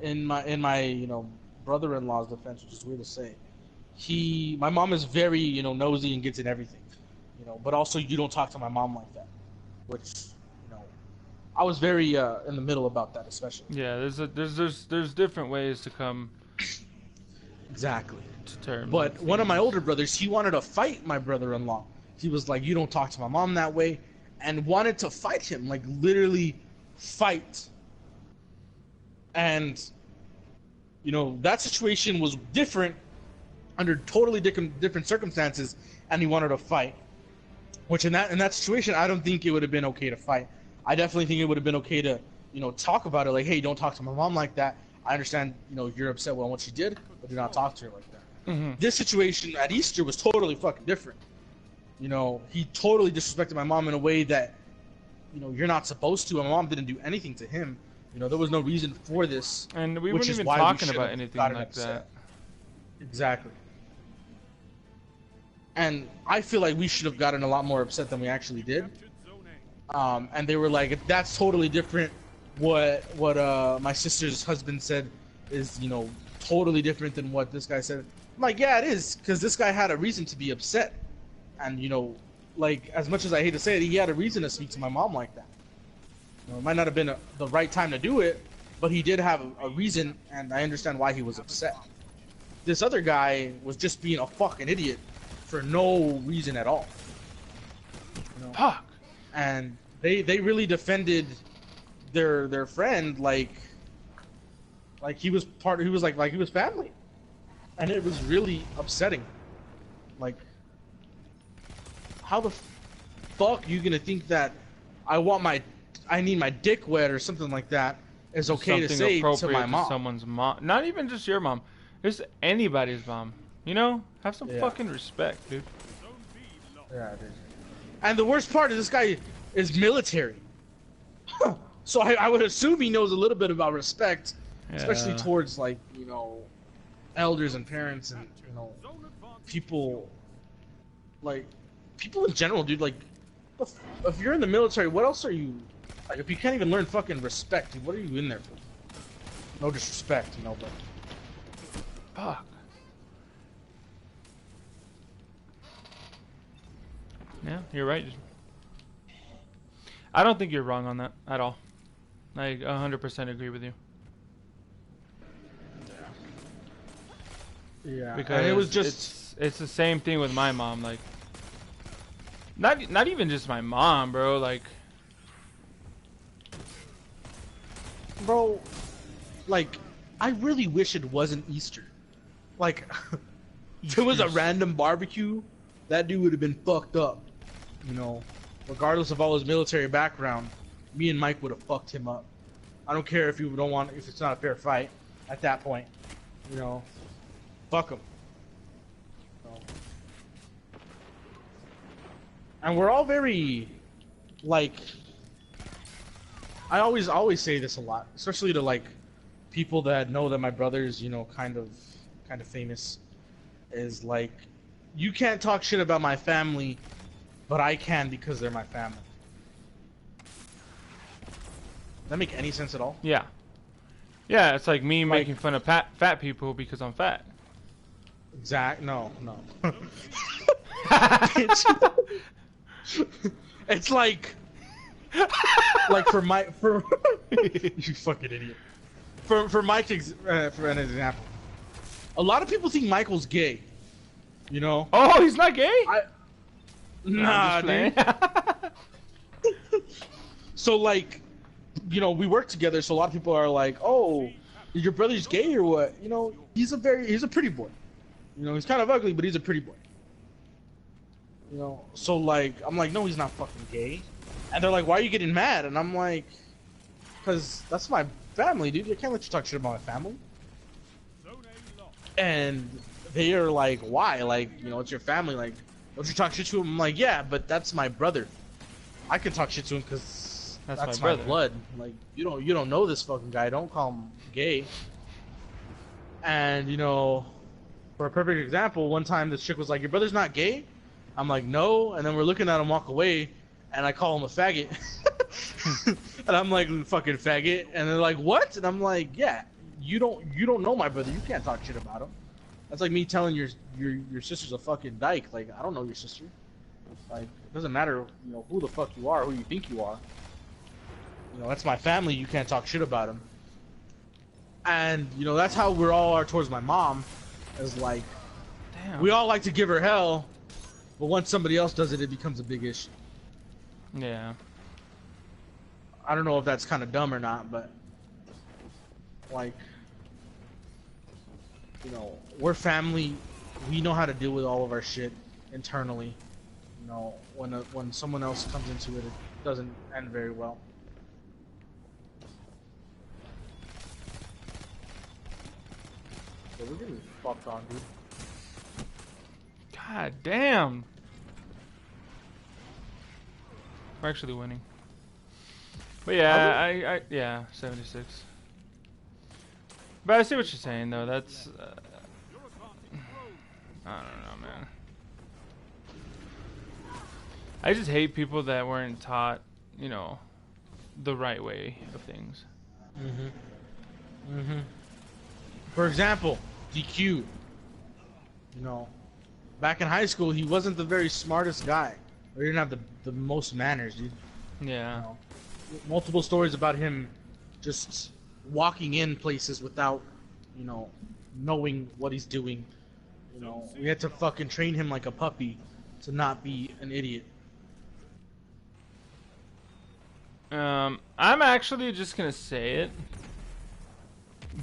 in my you know brother-in-law's defense, which is weird to say, my mom is very, you know, nosy and gets in everything. You know, but also you don't talk to my mom like that, which, you know, I was very in the middle about that, especially. Yeah, there's different ways to come. Exactly. To terms. But one of my older brothers, he wanted to fight my brother-in-law. He was like, "You don't talk to my mom that way," and wanted to fight him, like literally fight. And, you know, that situation was different, under totally different circumstances, and he wanted to fight. Which in that situation, I don't think it would have been okay to fight. I definitely think it would have been okay to, you know, talk about it. Like, hey, don't talk to my mom like that. I understand, you know, you're upset with what she did, but do not talk to her like that. Mm-hmm. This situation at Easter was totally fucking different. You know, he totally disrespected my mom in a way that, you know, you're not supposed to. My mom didn't do anything to him. You know, there was no reason for this. And we weren't even talking about anything like that. Exactly. And I feel like we should have gotten a lot more upset than we actually did. And they were like, that's totally different. What my sister's husband said is, you know, totally different than what this guy said. I'm like, yeah, it is, because this guy had a reason to be upset. And, you know, like, as much as I hate to say it, he had a reason to speak to my mom like that. You know, it might not have been the right time to do it, but he did have a reason, and I understand why he was upset. This other guy was just being a fucking idiot for no reason at all. You know? Fuck. And they really defended their friend like he was he was family. And it was really upsetting. Like, how the fuck you gonna think that I need my dick wet or something like that is okay to say to my mom? Someone's mom, not even just your mom, just anybody's mom. You know, have some fucking respect, dude. Yeah, dude. And the worst part is this guy is military, so I would assume he knows a little bit about respect, especially towards, like, you know, elders and parents and, you know, people in general, dude. Like, if you're in the military, what else are you? Like, if you can't even learn fucking respect, dude, what are you in there for? No disrespect, you know, but fuck. Yeah, you're right. I don't think you're wrong on that at all. I 100% agree with you. Yeah, Because and it was just it's the same thing with my mom. Like, not even just my mom, bro. Like, bro, like, I really wish it wasn't Easter. Like, if it was a random barbecue, that dude would have been fucked up. You know, regardless of all his military background, me and Mike would have fucked him up. I don't care if you don't want, if it's not a fair fight. At that point, you know, fuck him. So. And we're all very, like, I always say this a lot, especially to like people that know that my brother's, you know, kind of famous, is like, you can't talk shit about my family, but I can because they're my family. Does that make any sense at all? yeah. Yeah, it's like me making fun of fat people because I'm fat. No. It's like for you fucking idiot. For Mike, for an example, a lot of people think Michael's gay. You know? Oh, he's not gay? Nah, dude. So like, you know, we work together, so a lot of people are like, "Oh, your brother's gay or what?" You know, he's a pretty boy. You know, he's kind of ugly, but he's a pretty boy. You know, so like, I'm like, no, he's not fucking gay. And they're like, why are you getting mad? And I'm like, because that's my family, dude. I can't let you talk shit about my family. And they are like, why? Like, you know, it's your family. Like, don't you talk shit to him? I'm like, yeah, but that's my brother. I can talk shit to him because that's my blood. Like, you don't know this fucking guy. Don't call him gay. And, you know, for a perfect example, one time this chick was like, your brother's not gay? I'm like, no. And then we're looking at him walk away, and I call him a faggot. And I'm like, fucking faggot. And they're like, what? And I'm like, yeah, you don't know my brother. You can't talk shit about him. That's like me telling your sister's a fucking dyke. Like, I don't know your sister. Like, it doesn't matter, you know, who the fuck you are, who you think you are. You know, that's my family. You can't talk shit about him. And, you know, that's how we're all are towards my mom. Is like, damn. We all like to give her hell, but once somebody else does it, it becomes a big issue. Yeah. I don't know if that's kind of dumb or not, but like, you know, we're family. We know how to deal with all of our shit internally. You know, when someone else comes into it, it doesn't end very well. So we're getting fucked on, dude. God damn. We're actually winning. But yeah, yeah, 76. But I see what you're saying, though. That's I don't know, man. I just hate people that weren't taught, you know, the right way of things. For example, DQ. You know, back in high school, he wasn't the very smartest guy. Or he didn't have the most manners, dude. Yeah. You know, multiple stories about him just walking in places without, you know, knowing what he's doing. You know, we had to fucking train him like a puppy to not be an idiot. I'm actually just gonna say it,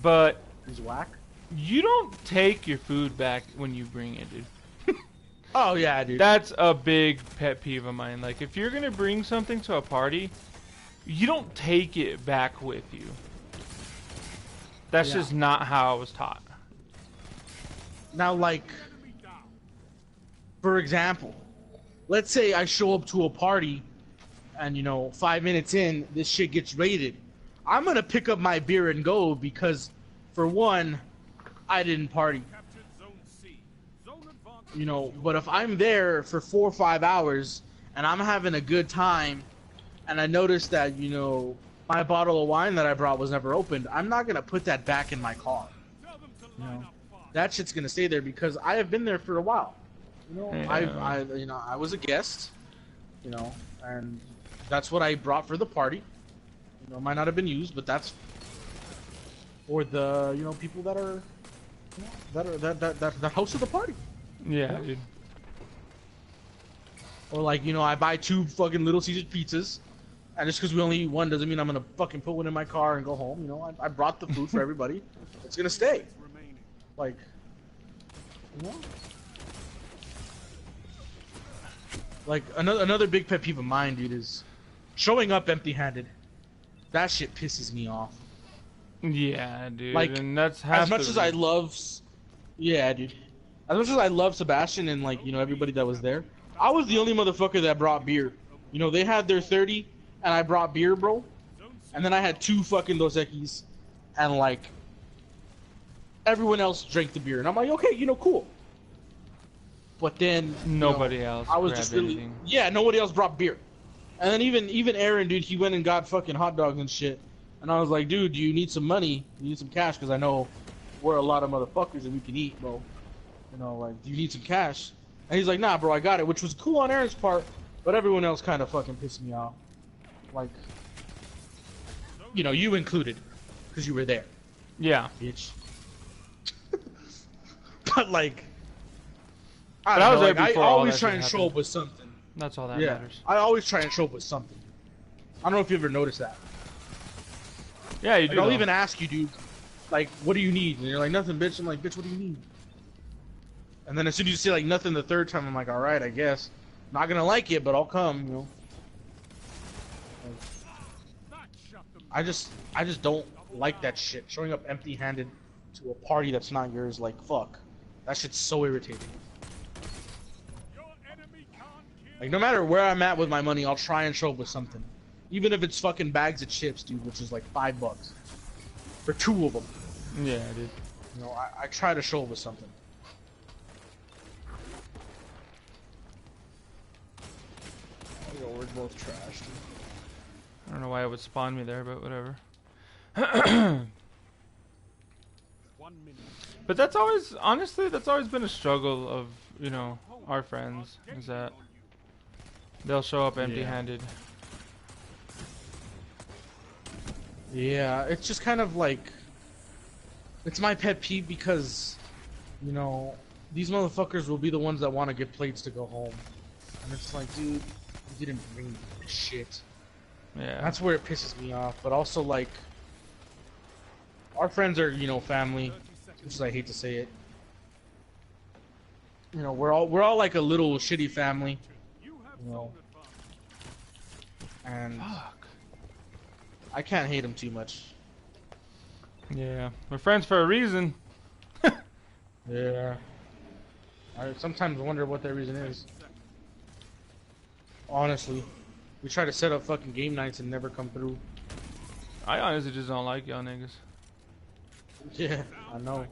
but He's whack. you don't take your food back when you bring it, dude. Oh yeah, dude. That's a big pet peeve of mine. Like, if you're gonna bring something to a party, you don't take it back with you. That's just not how I was taught. Now, like, for example, let's say I show up to a party and, you know, 5 minutes in, this shit gets raided. I'm gonna pick up my beer and go because, for one, I didn't party. You know, but if I'm there for 4 or 5 hours and I'm having a good time and I notice that, you know, my bottle of wine that I brought was never opened, I'm not gonna put that back in my car. You know, that shit's gonna stay there because I have been there for a while. You know, Yeah. I was a guest, you know, and that's what I brought for the party. You know, it might not have been used, but that's for the, you know, people that are, you know, that hosted the party. Yeah, dude. Or like, you know, I buy 2 fucking Little Caesars pizzas, and just because we only eat one doesn't mean I'm gonna fucking put one in my car and go home. You know, I brought the food for everybody. It's gonna stay. remaining. Like, you know? Like another big pet peeve of mine, dude, is showing up empty-handed. That shit pisses me off. Yeah, dude. Like, and that's half as much as I love, yeah, dude. As much as I love Sebastian and like, you know, everybody that was there, I was the only motherfucker that brought beer. You know, they had their 30, and I brought beer, bro. And then I had 2 fucking Dos Equis, and like, everyone else drank the beer, and I'm like, okay, you know, cool. But then nobody else. I was just really, anything. yeah, nobody else brought beer. And then even Aaron, dude, he went and got fucking hot dogs and shit. And I was like, dude, do you need some money? You need some cash? Because I know we're a lot of motherfuckers and we can eat, bro. You know, like, do you need some cash? And he's like, nah, bro, I got it. Which was cool on Aaron's part, but everyone else kind of fucking pissed me off. Like, you know, you included, because you were there. Yeah. Bitch. But like, But I was there like, before I all always that try shit and show happened. up with something. That's all that Yeah, matters. I always try and show up with something. I don't know if you ever noticed that. Yeah, you Like, do. I'll though. even ask you, dude, like, what do you need? And you're like, nothing, bitch. I'm like, bitch, what do you need? And then as soon as you say like nothing the 3rd time, I'm like, all right, I guess. Not gonna like it, but I'll come, you know. I just don't like that shit. Showing up empty-handed to a party that's not yours, like, fuck. That shit's so irritating. Your enemy can't kill. Like, no matter where I'm at with my money, I'll try and show up with something. Even if it's fucking bags of chips, dude, which is like $5. For 2 of them. Yeah, dude. You know, I try to show up with something. You know, we're both trash, dude. I don't know why it would spawn me there, but whatever. 1 minute. But that's always, honestly, that's always been a struggle of, you know, our friends, is that they'll show up empty-handed. Yeah, it's just kind of like, it's my pet peeve because, you know, these motherfuckers will be the ones that want to get plates to go home. And it's like, dude, you didn't bring this shit. Yeah. That's where it pisses me off. But also, like, our friends are, you know, family. Which is, I hate to say it. You know, we're all like a little shitty family. You have You know, sold and Fuck. I can't hate them too much. Yeah. We're friends for a reason. Yeah. I sometimes wonder what their reason is. Honestly. We try to set up fucking game nights and never come through. I honestly just don't like y'all niggas. Yeah, I know.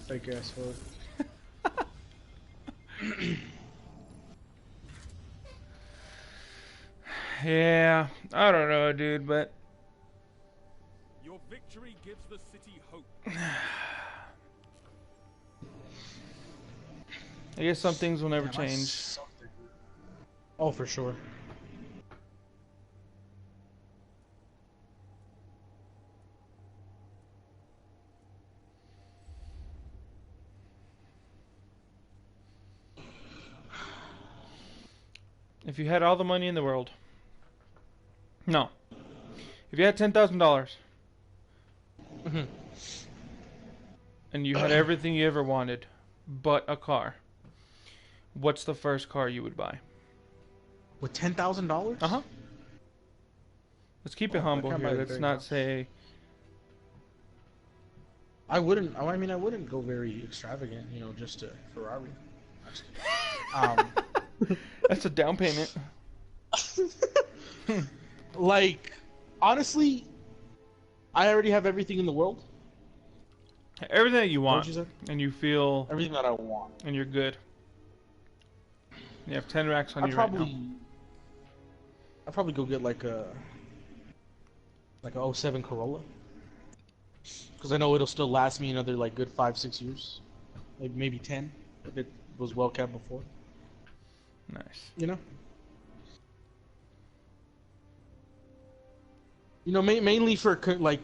Fake ass fuck. Yeah. I don't know, dude, but Your victory gives the city hope. I guess some things will never Yeah, that's change. something. Oh, for sure. If you had all the money in the world. No. If you had $10,000 Mhm. and you had everything you ever wanted but a car, what's the first car you would buy? With $10,000? Uh-huh. Let's keep it Oh, humble I can't here. buy a Let's very not much. say... I wouldn't. I mean, I wouldn't go very extravagant. You know, just a Ferrari. That's a down payment. Like, honestly, I already have everything in the world. Everything that you What want, you said? and you feel, Everything that I want. and you're good. You have 10 racks on I'd you probably, right now. I'd probably go get like a 07 Corolla, because I know it'll still last me another like good 5-6 years, like maybe 10 if it was well kept before. Nice. You know. You know, mainly for like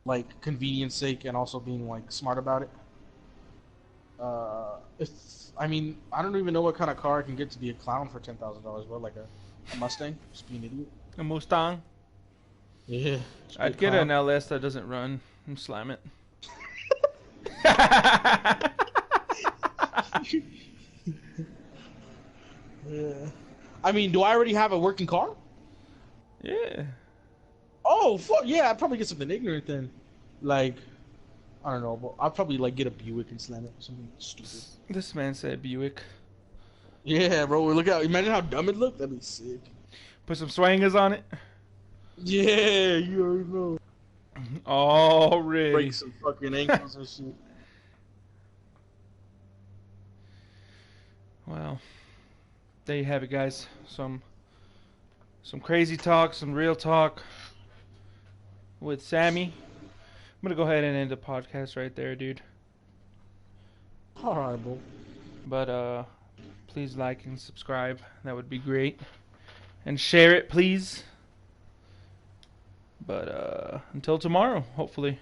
like convenience sake and also being like smart about it. If I mean, I don't even know what kind of car I can get to be a clown for $10,000. What, like a Mustang? Just be an idiot. A Mustang. Yeah. I'd get an LS that doesn't run and slam it. Yeah. I mean, do I already have a working car? Yeah. Oh, fuck yeah! I'd probably get something ignorant then. Like, I don't know, but I'd probably like get a Buick and slam it. Something stupid. This man said Buick. Yeah, bro. Look out! Imagine how dumb it looked. That'd be sick. Put some swangers on it. Yeah, you already know. Already. Break some fucking ankles and shit. Well, there you have it, guys. Some crazy talk, some real talk with Sammy. I'm gonna go ahead and end the podcast right there, dude. Alright, bro. But please like and subscribe. That would be great. And share it, please. But until tomorrow, hopefully.